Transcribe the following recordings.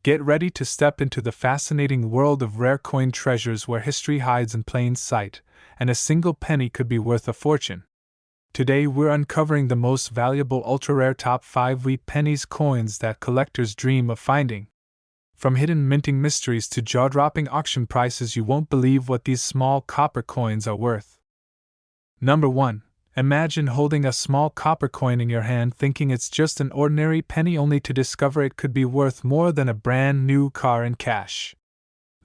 Get ready to step into the fascinating world of rare coin treasures where history hides in plain sight, and a single penny could be worth a fortune. Today we're uncovering the most valuable ultra-rare top 5 wheat pennies coins that collectors dream of finding. From hidden minting mysteries to jaw-dropping auction prices, you won't believe what these small copper coins are worth. Number 1. Imagine holding a small copper coin in your hand thinking it's just an ordinary penny, only to discover it could be worth more than a brand new car in cash.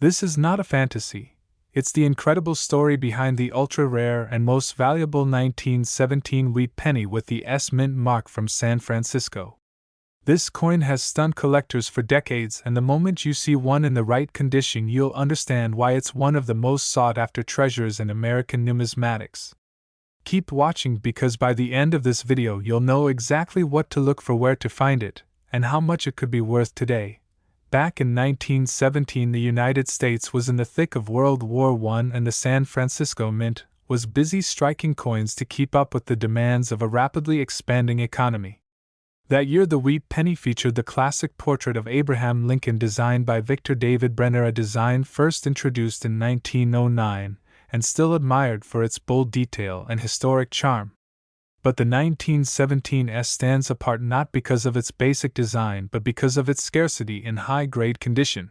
This is not a fantasy. It's the incredible story behind the ultra-rare and most valuable 1917 wheat penny with the S mint mark from San Francisco. This coin has stunned collectors for decades, and the moment you see one in the right condition, you'll understand why it's one of the most sought-after treasures in American numismatics. Keep watching, because by the end of this video you'll know exactly what to look for, where to find it, and how much it could be worth today. Back in 1917, the United States was in the thick of World War I, and the San Francisco Mint was busy striking coins to keep up with the demands of a rapidly expanding economy. That year, the wheat penny featured the classic portrait of Abraham Lincoln designed by Victor David Brenner, a design first introduced in 1909 and still admired for its bold detail and historic charm. But the 1917S stands apart not because of its basic design but because of its scarcity in high-grade condition.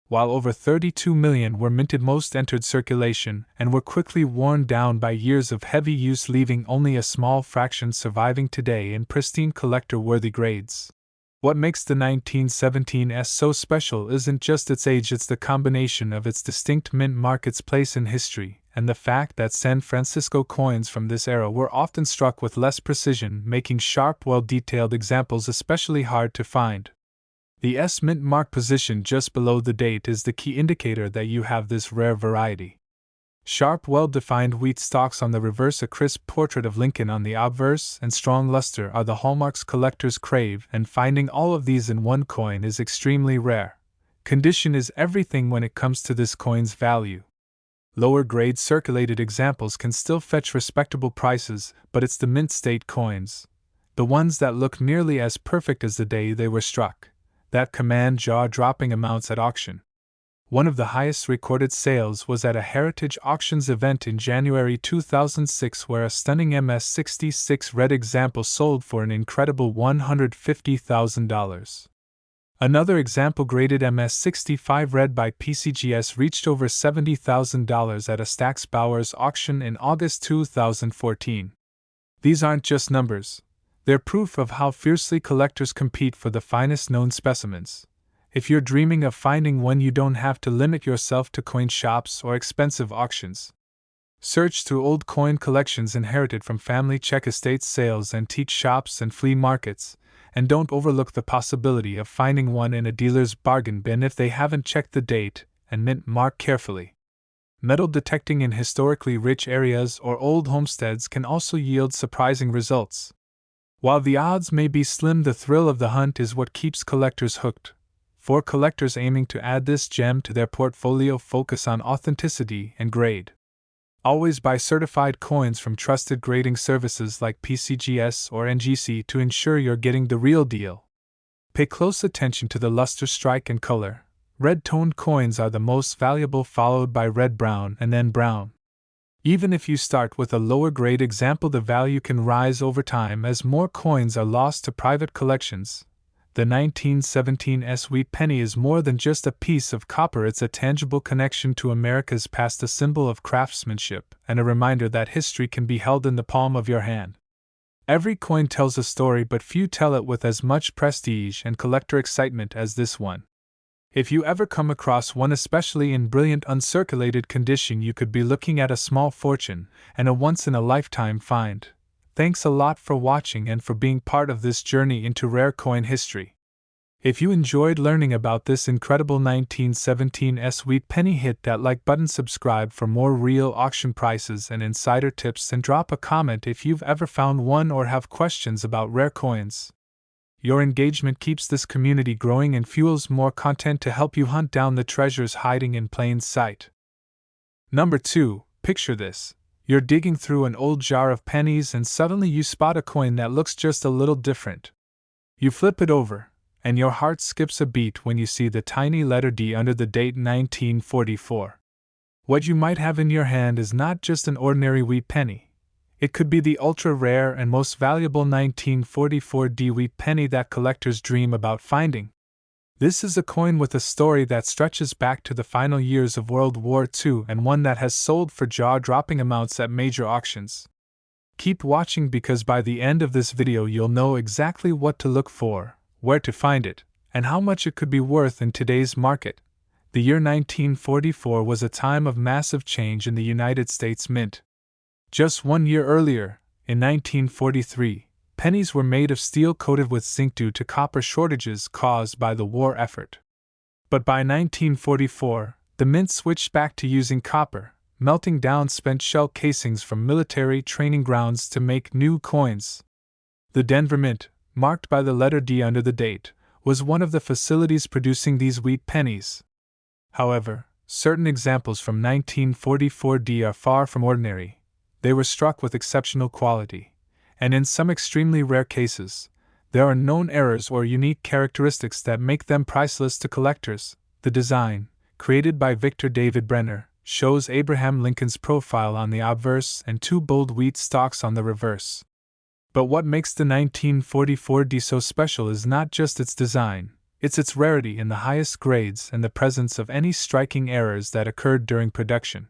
While over 32 million were minted, most entered circulation and were quickly worn down by years of heavy use, leaving only a small fraction surviving today in pristine collector-worthy grades. What makes the 1917S so special isn't just its age, it's the combination of its distinct mint mark, its place in history, and the fact that San Francisco coins from this era were often struck with less precision, making sharp, well-detailed examples especially hard to find. The S mint mark position just below the date is the key indicator that you have this rare variety. Sharp, well-defined wheat stalks on the reverse, a crisp portrait of Lincoln on the obverse, and strong luster are the hallmarks collectors crave, and finding all of these in one coin is extremely rare. Condition is everything when it comes to this coin's value. Lower-grade circulated examples can still fetch respectable prices, but it's the mint state coins, the ones that look nearly as perfect as the day they were struck, that command jaw-dropping amounts at auction. One of the highest recorded sales was at a Heritage Auctions event in January 2006, where a stunning MS-66 red example sold for an incredible $150,000. Another example, graded MS-65 red by PCGS, reached over $70,000 at a Stack's Bowers auction in August 2014. These aren't just numbers. They're proof of how fiercely collectors compete for the finest known specimens. If you're dreaming of finding one, you don't have to limit yourself to coin shops or expensive auctions. Search through old coin collections inherited from family check estates, sales, antique shops, and flea markets, and don't overlook the possibility of finding one in a dealer's bargain bin if they haven't checked the date and mint mark carefully. Metal detecting in historically rich areas or old homesteads can also yield surprising results. While the odds may be slim, the thrill of the hunt is what keeps collectors hooked. For collectors aiming to add this gem to their portfolio, focus on authenticity and grade. Always buy certified coins from trusted grading services like PCGS or NGC to ensure you're getting the real deal. Pay close attention to the luster, strike, and color. Red-toned coins are the most valuable, followed by red-brown and then brown. Even if you start with a lower-grade example, the value can rise over time as more coins are lost to private collections. The 1917S wheat penny is more than just a piece of copper, it's a tangible connection to America's past, a symbol of craftsmanship, and a reminder that history can be held in the palm of your hand. Every coin tells a story, but few tell it with as much prestige and collector excitement as this one. If you ever come across one, especially in brilliant uncirculated condition, you could be looking at a small fortune and a once-in-a-lifetime find. Thanks a lot for watching and for being part of this journey into rare coin history. If you enjoyed learning about this incredible 1917S wheat penny, hit that like button, subscribe for more real auction prices and insider tips, and drop a comment if you've ever found one or have questions about rare coins. Your engagement keeps this community growing and fuels more content to help you hunt down the treasures hiding in plain sight. Number 2. Picture this. You're digging through an old jar of pennies and suddenly you spot a coin that looks just a little different. You flip it over, and your heart skips a beat when you see the tiny letter D under the date 1944. What you might have in your hand is not just an ordinary wheat penny. It could be the ultra-rare and most valuable 1944 D wheat penny that collectors dream about finding. This is a coin with a story that stretches back to the final years of World War II and one that has sold for jaw-dropping amounts at major auctions. Keep watching because by the end of this video you'll know exactly what to look for, where to find it, and how much it could be worth in today's market. The year 1944 was a time of massive change in the United States Mint. Just 1 year earlier, in 1943, pennies were made of steel coated with zinc due to copper shortages caused by the war effort. But by 1944, the mint switched back to using copper, melting down spent shell casings from military training grounds to make new coins. The Denver Mint, marked by the letter D under the date, was one of the facilities producing these wheat pennies. However, certain examples from 1944 D are far from ordinary. They were struck with exceptional quality, and in some extremely rare cases, there are known errors or unique characteristics that make them priceless to collectors. The design, created by Victor David Brenner, shows Abraham Lincoln's profile on the obverse and 2 bold wheat stalks on the reverse. But what makes the 1944 D so special is not just its design, it's its rarity in the highest grades and the presence of any striking errors that occurred during production.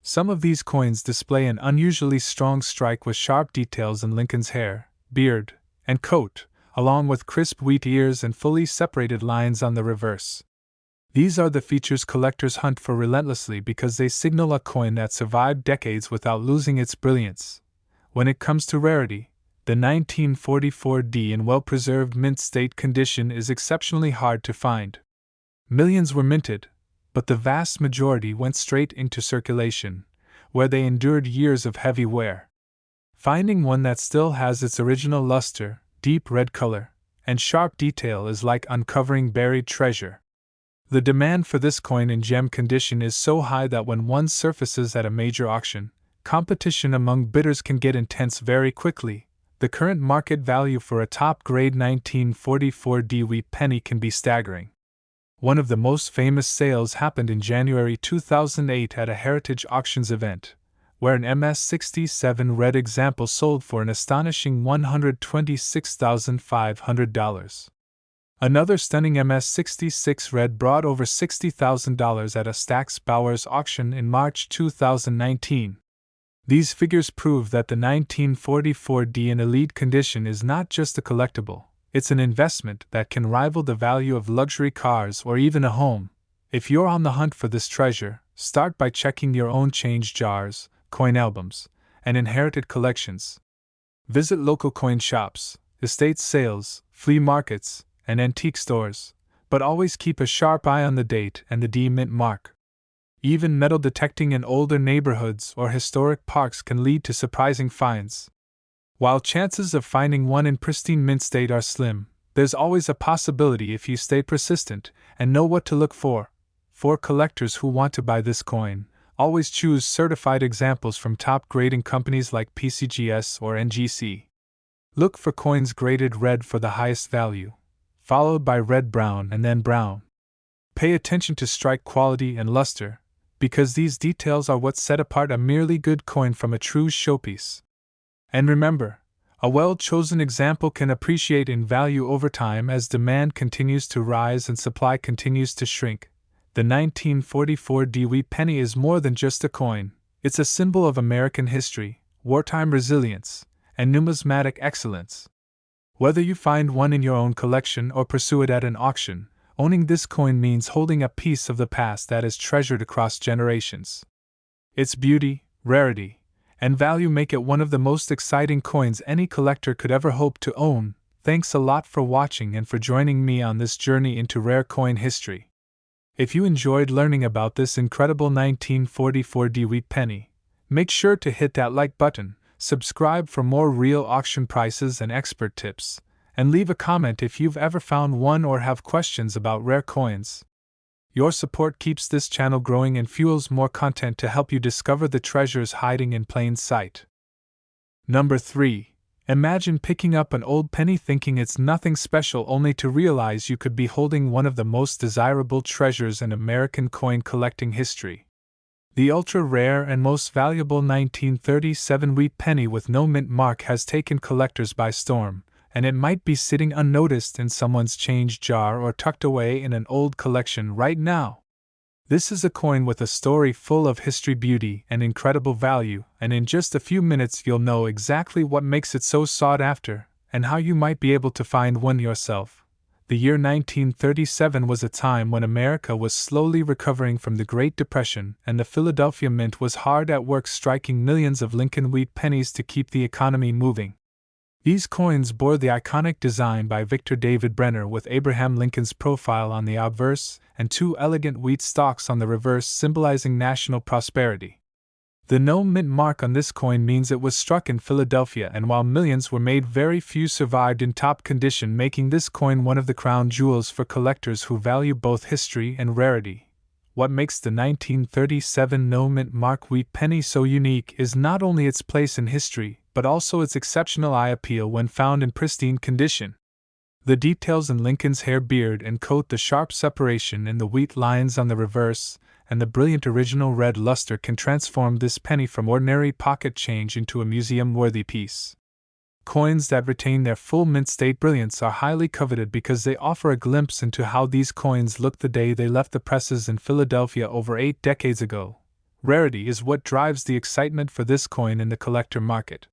Some of these coins display an unusually strong strike with sharp details in Lincoln's hair, beard, and coat, along with crisp wheat ears and fully separated lines on the reverse. These are the features collectors hunt for relentlessly because they signal a coin that survived decades without losing its brilliance. When it comes to rarity, the 1944 D in well-preserved mint state condition is exceptionally hard to find. Millions were minted, but the vast majority went straight into circulation, where they endured years of heavy wear. Finding one that still has its original luster, deep red color, and sharp detail is like uncovering buried treasure. The demand for this coin in gem condition is so high that when one surfaces at a major auction, competition among bidders can get intense very quickly. The current market value for a top-grade 1944 D wheat penny can be staggering. One of the most famous sales happened in January 2008 at a Heritage Auctions event, where an MS-67 red example sold for an astonishing $126,500. Another stunning MS-66 red brought over $60,000 at a Stack's Bowers auction in March 2019. These figures prove that the 1944 D in elite condition is not just a collectible. It's an investment that can rival the value of luxury cars or even a home. If you're on the hunt for this treasure, start by checking your own change jars, coin albums, and inherited collections. Visit local coin shops, estate sales, flea markets, and antique stores, but always keep a sharp eye on the date and the D mint mark. Even metal detecting in older neighborhoods or historic parks can lead to surprising finds. While chances of finding one in pristine mint state are slim, there's always a possibility if you stay persistent and know what to look for. For collectors who want to buy this coin, always choose certified examples from top grading companies like PCGS or NGC. Look for coins graded red for the highest value, followed by red-brown and then brown. Pay attention to strike quality and luster, because these details are what set apart a merely good coin from a true showpiece. And remember, a well-chosen example can appreciate in value over time as demand continues to rise and supply continues to shrink. The 1944 D wheat penny is more than just a coin, it's a symbol of American history, wartime resilience, and numismatic excellence. Whether you find one in your own collection or pursue it at an auction, owning this coin means holding a piece of the past that is treasured across generations. Its beauty, rarity, and value make it one of the most exciting coins any collector could ever hope to own. Thanks a lot for watching and for joining me on this journey into rare coin history. If you enjoyed learning about this incredible 1944 D wheat penny, make sure to hit that like button, subscribe for more real auction prices and expert tips, and leave a comment if you've ever found one or have questions about rare coins. Your support keeps this channel growing and fuels more content to help you discover the treasures hiding in plain sight. Number 3. Imagine picking up an old penny thinking it's nothing special only to realize you could be holding one of the most desirable treasures in American coin collecting history. The ultra-rare and most valuable 1937 wheat penny with no mint mark has taken collectors by storm, and it might be sitting unnoticed in someone's change jar or tucked away in an old collection right now. This is a coin with a story full of history, beauty, and incredible value, and in just a few minutes you'll know exactly what makes it so sought after, and how you might be able to find one yourself. The year 1937 was a time when America was slowly recovering from the Great Depression, and the Philadelphia Mint was hard at work striking millions of Lincoln wheat pennies to keep the economy moving. These coins bore the iconic design by Victor David Brenner with Abraham Lincoln's profile on the obverse and two elegant wheat stalks on the reverse symbolizing national prosperity. The no mint mark on this coin means it was struck in Philadelphia, and while millions were made, very few survived in top condition, making this coin one of the crown jewels for collectors who value both history and rarity. What makes the 1937 no mint mark wheat penny so unique is not only its place in history, but also its exceptional eye appeal when found in pristine condition. The details in Lincoln's hair, beard, and coat, the sharp separation in the wheat lines on the reverse, and the brilliant original red luster can transform this penny from ordinary pocket change into a museum-worthy piece. Coins that retain their full mint state brilliance are highly coveted because they offer a glimpse into how these coins looked the day they left the presses in Philadelphia over 8 decades ago. Rarity is what drives the excitement for this coin in the collector market.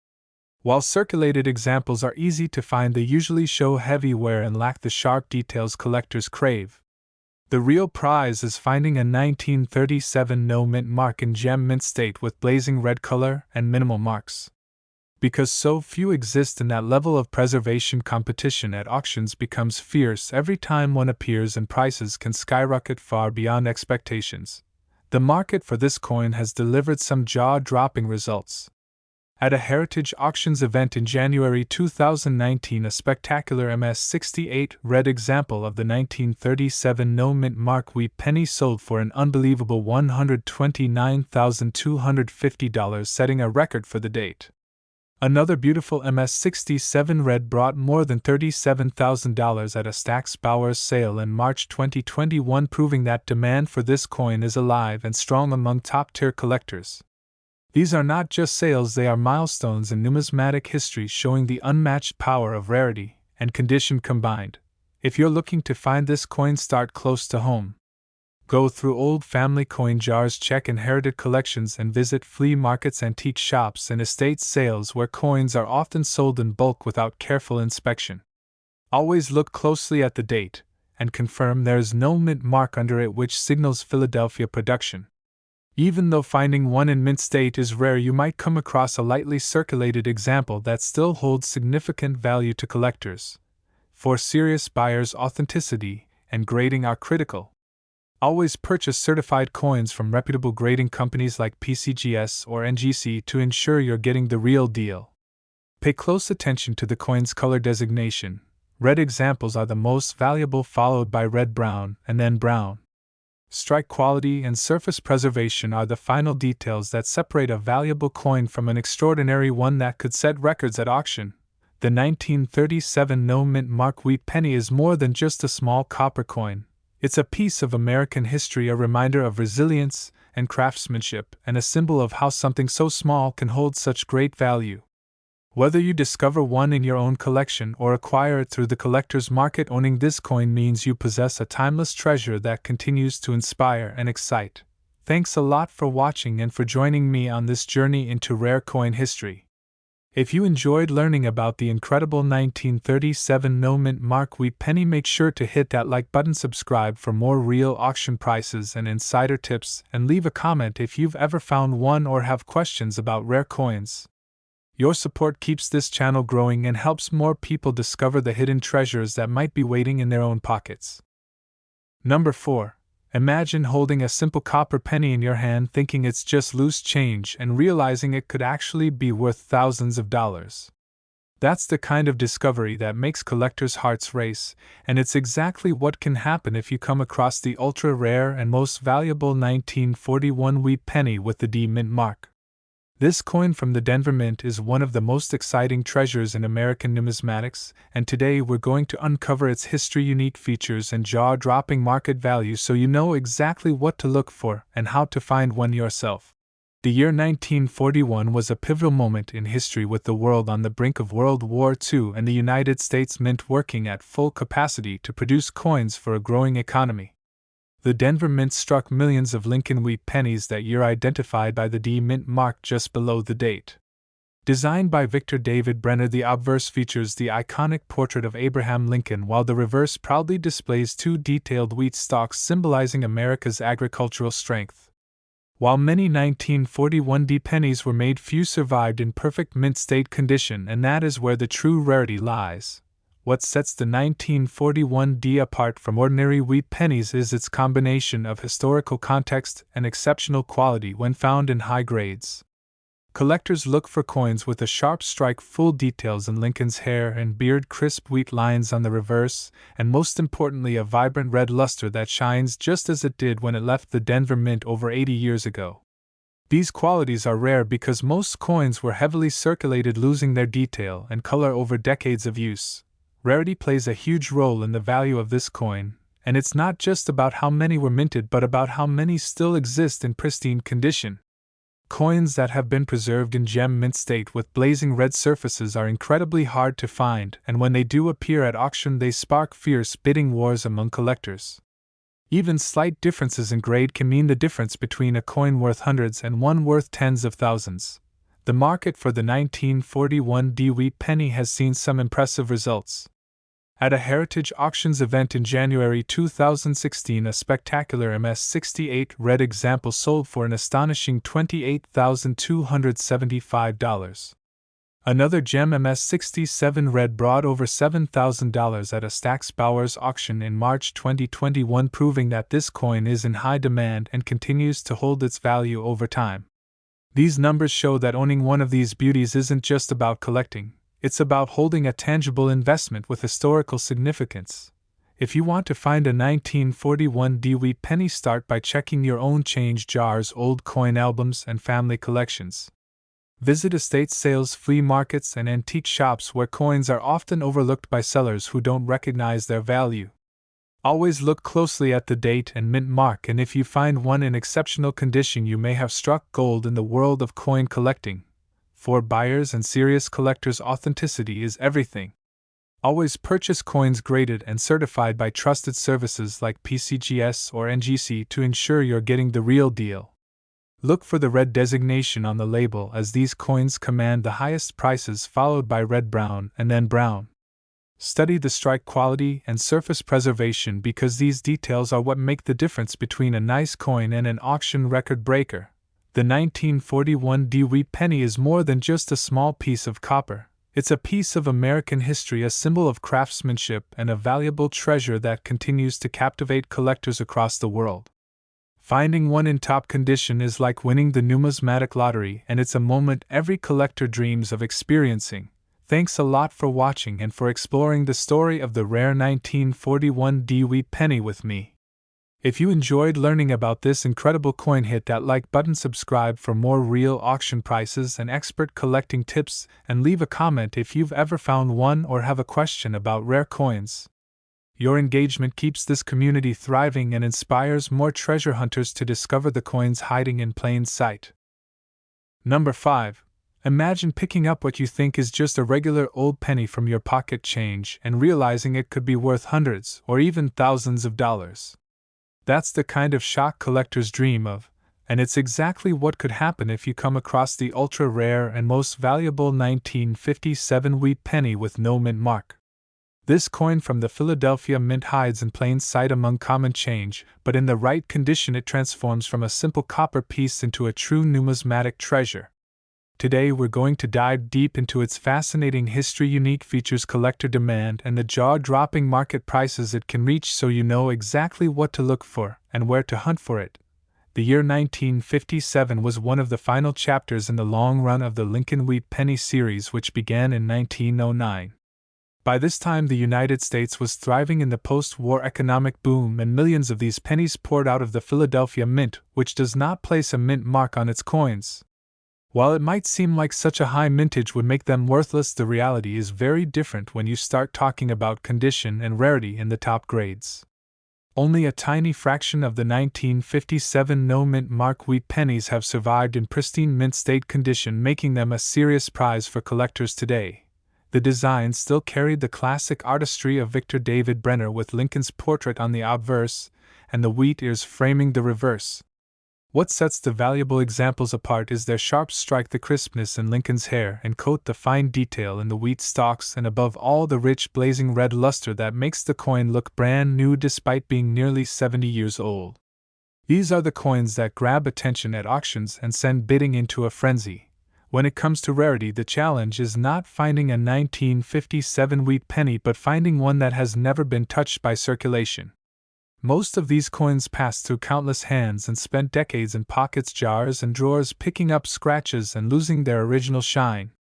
While circulated examples are easy to find, they usually show heavy wear and lack the sharp details collectors crave. The real prize is finding a 1937 no mint mark in gem mint state with blazing red color and minimal marks. Because so few exist in that level of preservation, competition at auctions becomes fierce every time one appears, and prices can skyrocket far beyond expectations. The market for this coin has delivered some jaw-dropping results. At a Heritage Auctions event in January 2019, a spectacular MS-68 red example of the 1937 no mint mark wheat penny sold for an unbelievable $129,250, setting a record for the date. Another beautiful MS-67 red brought more than $37,000 at a Stack's Bowers sale in March 2021, proving that demand for this coin is alive and strong among top-tier collectors. These are not just sales, they are milestones in numismatic history showing the unmatched power of rarity and condition combined. If you're looking to find this coin, start close to home. Go through old family coin jars, check inherited collections, and visit flea markets, antique shops, and estate sales where coins are often sold in bulk without careful inspection. Always look closely at the date and confirm there is no mint mark under it, which signals Philadelphia production. Even though finding one in mint state is rare, you might come across a lightly circulated example that still holds significant value to collectors. For serious buyers, authenticity and grading are critical. Always purchase certified coins from reputable grading companies like PCGS or NGC to ensure you're getting the real deal. Pay close attention to the coin's color designation. Red examples are the most valuable, followed by red-brown, and then brown. Strike quality and surface preservation are the final details that separate a valuable coin from an extraordinary one that could set records at auction. The 1937 no mint mark wheat penny is more than just a small copper coin. It's a piece of American history, a reminder of resilience and craftsmanship, and a symbol of how something so small can hold such great value. Whether you discover one in your own collection or acquire it through the collector's market, owning this coin means you possess a timeless treasure that continues to inspire and excite. Thanks a lot for watching and for joining me on this journey into rare coin history. If you enjoyed learning about the incredible 1937 no mint mark wheat penny, make sure to hit that like button, subscribe for more real auction prices and insider tips, and leave a comment if you've ever found one or have questions about rare coins. Your support keeps this channel growing and helps more people discover the hidden treasures that might be waiting in their own pockets. Number 4. Imagine holding a simple copper penny in your hand thinking it's just loose change and realizing it could actually be worth thousands of dollars. That's the kind of discovery that makes collectors' hearts race, and it's exactly what can happen if you come across the ultra-rare and most valuable 1941 wheat penny with the D mint mark. This coin from the Denver Mint is one of the most exciting treasures in American numismatics, and today we're going to uncover its history, unique features, and jaw-dropping market value so you know exactly what to look for and how to find one yourself. The year 1941 was a pivotal moment in history, with the world on the brink of World War II and the United States Mint working at full capacity to produce coins for a growing economy. The Denver Mint struck millions of Lincoln wheat pennies that year, identified by the D Mint mark just below the date. Designed by Victor David Brenner, the obverse features the iconic portrait of Abraham Lincoln, while the reverse proudly displays two detailed wheat stalks symbolizing America's agricultural strength. While many 1941 D pennies were made, few survived in perfect mint state condition, and that is where the true rarity lies. What sets the 1941 D apart from ordinary wheat pennies is its combination of historical context and exceptional quality when found in high grades. Collectors look for coins with a sharp strike, full details in Lincoln's hair and beard, crisp wheat lines on the reverse, and most importantly, a vibrant red luster that shines just as it did when it left the Denver Mint over 80 years ago. These qualities are rare because most coins were heavily circulated, losing their detail and color over decades of use. Rarity plays a huge role in the value of this coin, and it's not just about how many were minted but about how many still exist in pristine condition. Coins that have been preserved in gem mint state with blazing red surfaces are incredibly hard to find, and when they do appear at auction they spark fierce bidding wars among collectors. Even slight differences in grade can mean the difference between a coin worth hundreds and one worth tens of thousands. The market for the 1941 D wheat penny has seen some impressive results. At a Heritage Auctions event in January 2016, a spectacular MS-68 red example sold for an astonishing $28,275. Another gem MS-67 red brought over $7,000 at a Stack's Bowers auction in March 2021, proving that this coin is in high demand and continues to hold its value over time. These numbers show that owning one of these beauties isn't just about collecting. It's about holding a tangible investment with historical significance. If you want to find a 1941 D wheat penny, start by checking your own change jars, old coin albums, and family collections. Visit estate sales, flea markets, and antique shops where coins are often overlooked by sellers who don't recognize their value. Always look closely at the date and mint mark, and if you find one in exceptional condition, you may have struck gold in the world of coin collecting. For buyers and serious collectors, authenticity is everything. Always purchase coins graded and certified by trusted services like PCGS or NGC to ensure you're getting the real deal. Look for the red designation on the label, as these coins command the highest prices, followed by red-brown and then brown. Study the strike quality and surface preservation, because these details are what make the difference between a nice coin and an auction record breaker. The 1941 D wheat penny is more than just a small piece of copper. It's a piece of American history, a symbol of craftsmanship, and a valuable treasure that continues to captivate collectors across the world. Finding one in top condition is like winning the numismatic lottery, and it's a moment every collector dreams of experiencing. Thanks a lot for watching and for exploring the story of the rare 1941 D wheat penny with me. If you enjoyed learning about this incredible coin, hit that like button, subscribe for more real auction prices and expert collecting tips, and leave a comment if you've ever found one or have a question about rare coins. Your engagement keeps this community thriving and inspires more treasure hunters to discover the coins hiding in plain sight. Number 5. Imagine picking up what you think is just a regular old penny from your pocket change and realizing it could be worth hundreds or even thousands of dollars. That's the kind of shock collectors dream of, and it's exactly what could happen if you come across the ultra-rare and most valuable 1957 wheat penny with no mint mark. This coin from the Philadelphia Mint hides in plain sight among common change, but in the right condition it transforms from a simple copper piece into a true numismatic treasure. Today we're going to dive deep into its fascinating history, unique features, collector demand, and the jaw-dropping market prices it can reach, so you know exactly what to look for and where to hunt for it. The year 1957 was one of the final chapters in the long run of the Lincoln Wheat Penny series, which began in 1909. By this time, the United States was thriving in the post-war economic boom, and millions of these pennies poured out of the Philadelphia Mint, which does not place a mint mark on its coins. While it might seem like such a high mintage would make them worthless, the reality is very different when you start talking about condition and rarity in the top grades. Only a tiny fraction of the 1957 no-mint mark wheat pennies have survived in pristine mint state condition, making them a serious prize for collectors today. The design still carried the classic artistry of Victor David Brenner, with Lincoln's portrait on the obverse and the wheat ears framing the reverse. What sets the valuable examples apart is their sharp strike, the crispness in Lincoln's hair and coat, the fine detail in the wheat stalks, and above all the rich blazing red luster that makes the coin look brand new despite being nearly 70 years old. These are the coins that grab attention at auctions and send bidding into a frenzy. When it comes to rarity, the challenge is not finding a 1957 wheat penny but finding one that has never been touched by circulation. Most of these coins passed through countless hands and spent decades in pockets, jars, and drawers, picking up scratches and losing their original shine.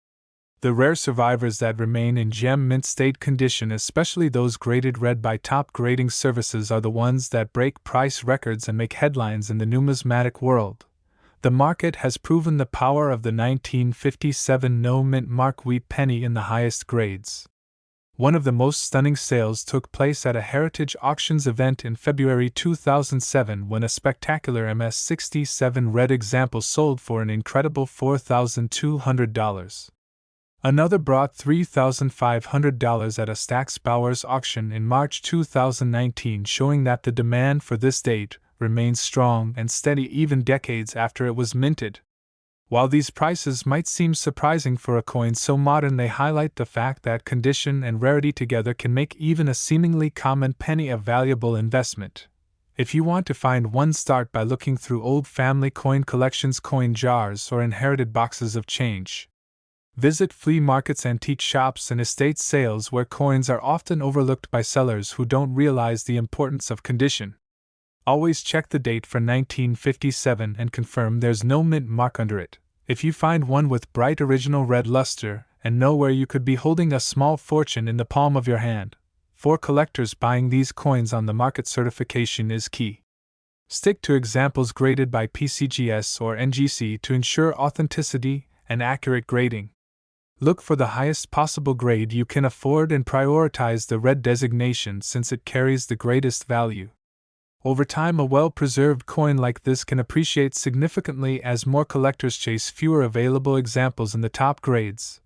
The rare survivors that remain in gem mint state condition, especially those graded red by top grading services, are the ones that break price records and make headlines in the numismatic world. The market has proven the power of the 1957 no-mint mark wheat penny in the highest grades. One of the most stunning sales took place at a Heritage Auctions event in February 2007, when a spectacular MS-67 red example sold for an incredible $4,200. Another brought $3,500 at a Stack's Bowers auction in March 2019, showing that the demand for this date remains strong and steady even decades after it was minted. While these prices might seem surprising for a coin so modern, they highlight the fact that condition and rarity together can make even a seemingly common penny a valuable investment. If you want to find one, start by looking through old family coin collections, coin jars, or inherited boxes of change. Visit flea markets, antique shops, and estate sales where coins are often overlooked by sellers who don't realize the importance of condition. Always check the date for 1957 and confirm there's no mint mark under it. If you find one with bright original red luster and know where you could be holding a small fortune in the palm of your hand. For collectors, buying these coins on the market, certification is key. Stick to examples graded by PCGS or NGC to ensure authenticity and accurate grading. Look for the highest possible grade you can afford and prioritize the red designation since it carries the greatest value. Over time, a well-preserved coin like this can appreciate significantly as more collectors chase fewer available examples in the top grades.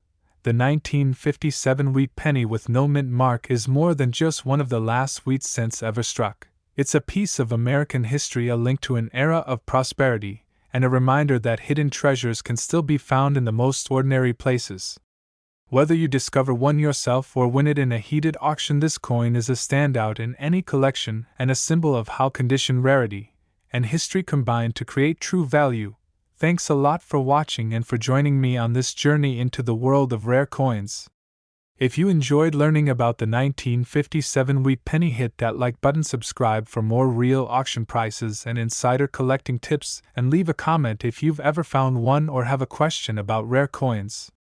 The 1957 wheat penny with no mint mark is more than just one of the last wheat cents ever struck. It's a piece of American history, a link to an era of prosperity, and a reminder that hidden treasures can still be found in the most ordinary places. Whether you discover one yourself or win it in a heated auction, this coin is a standout in any collection and a symbol of how condition, rarity, and history combine to create true value. Thanks a lot for watching and for joining me on this journey into the world of rare coins. If you enjoyed learning about the 1957 wheat penny, hit that like button, subscribe for more real auction prices and insider collecting tips, and leave a comment if you've ever found one or have a question about rare coins.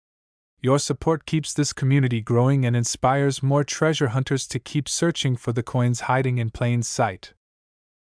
Your support keeps this community growing and inspires more treasure hunters to keep searching for the coins hiding in plain sight.